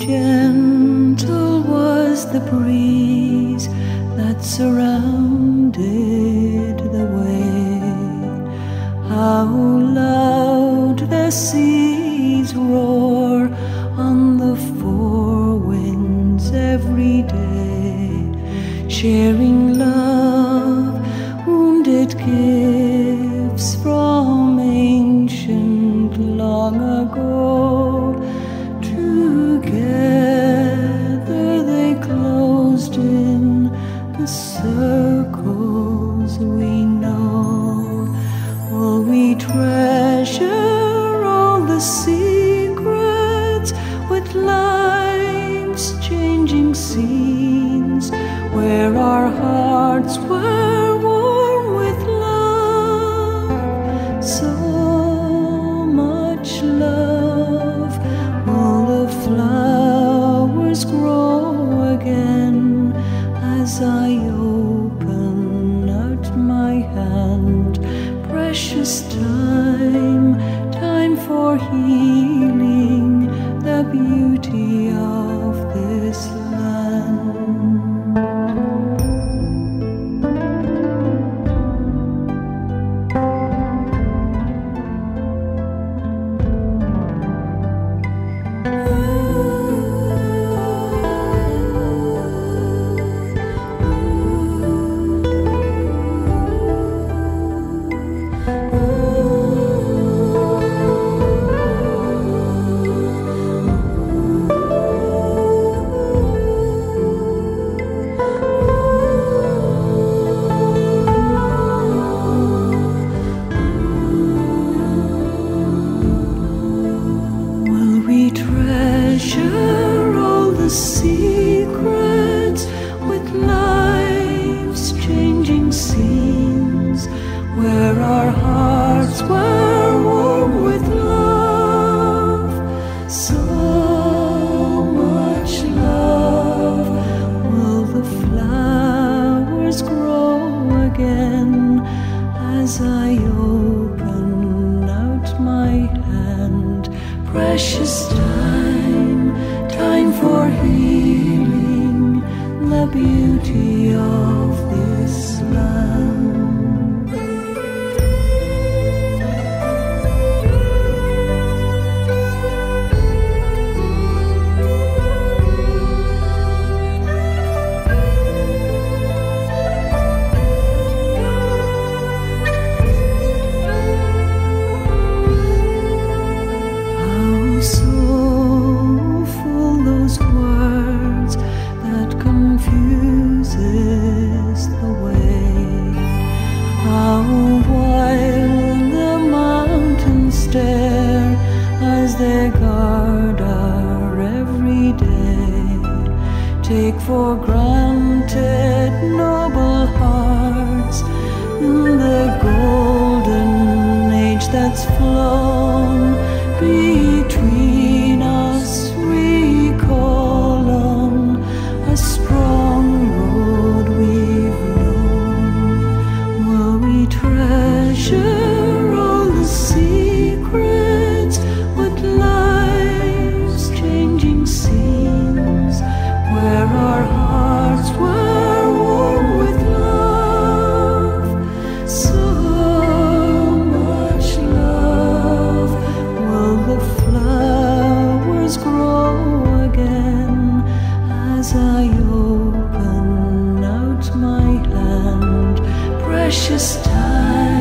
Gentle was the breeze that surrounded the way. How loud the seas roar on the four winds every day, sharing love, wounded gifts from ancient long ago. Together they closed in the circles we know. Will we treasure all the secrets with life's changing scenes, where our hearts were warm with love, so much love? Will the flowers grow again as I open out my hand? Precious time, time for healing the beauty of this land. Treasure all the secrets with life's changing scenes, where our hearts were warm with love, so much love. Will the flowers grow again as I open out my hand? Precious time, time for healing the beauty of this land. Confuses the way. How wild the mountains stare as they guard our every day. Take for granted noble hearts in the golden age that's flown between us. Recall on a strong road we've known. Will we treasure all the secrets with life's changing scenes, where our hearts were warm with love, so much love? Will the flowers grow again as I open out my hand? Precious time,